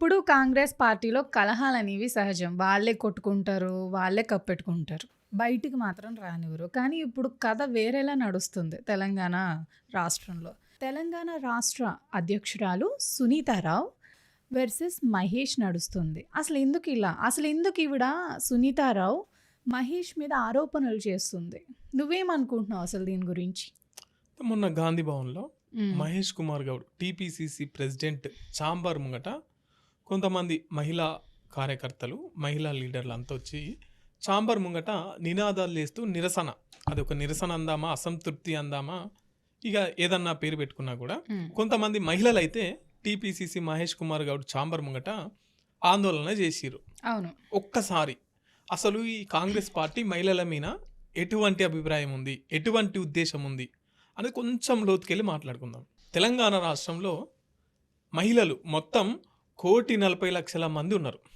ఎప్పుడు కాంగ్రెస్ పార్టీలో కలహాలనేవి సహజం. వాళ్ళే కొట్టుకుంటారు. వాళ్ళే కప్పెట్టుకుంటారు. బయటికి మాత్రం రానివ్వరు. కానీ ఇప్పుడు కథ వేరేలా నడుస్తుంది తెలంగాణ రాష్ట్రంలో. తెలంగాణ రాష్ట్ర అధ్యక్షురాలు సునీతారావు వర్సెస్ మహేష్ నడుస్తుంది. అసలు ఎందుకు ఈవిడ సునీతారావు మహేష్ మీద ఆరోపణలు చేస్తుంది? నువ్వేమనుకుంటున్నావు అసలు దీని గురించి? మొన్న గాంధీ భవన్లో Mahesh Kumar Goud TPCC president chamber ముంగట కొంతమంది మహిళా కార్యకర్తలు, మహిళా లీడర్లు అంతా వచ్చి ఛాంబర్ ముంగట నినాదాలు చేస్తూ నిరసన, అదొక నిరసన అందామా, అసంతృప్తి అందామా, ఇక ఏదన్నా పేరు పెట్టుకున్నా కూడా కొంతమంది మహిళలు అయితే టీపీసీసీ మహేష్ కుమార్ గౌడ్ ఛాంబర్ ముంగట ఆందోళన చేసిరు. అవును. ఒక్కసారి అసలు ఈ కాంగ్రెస్ పార్టీ మహిళల మీద ఎటువంటి అభిప్రాయం ఉంది, ఎటువంటి ఉద్దేశం ఉంది అనేది కొంచెం లోతుకెళ్ళి మాట్లాడుకుందాం. తెలంగాణ రాష్ట్రంలో మహిళలు మొత్తం 1,40,00,000 మంది ఉన్నారు.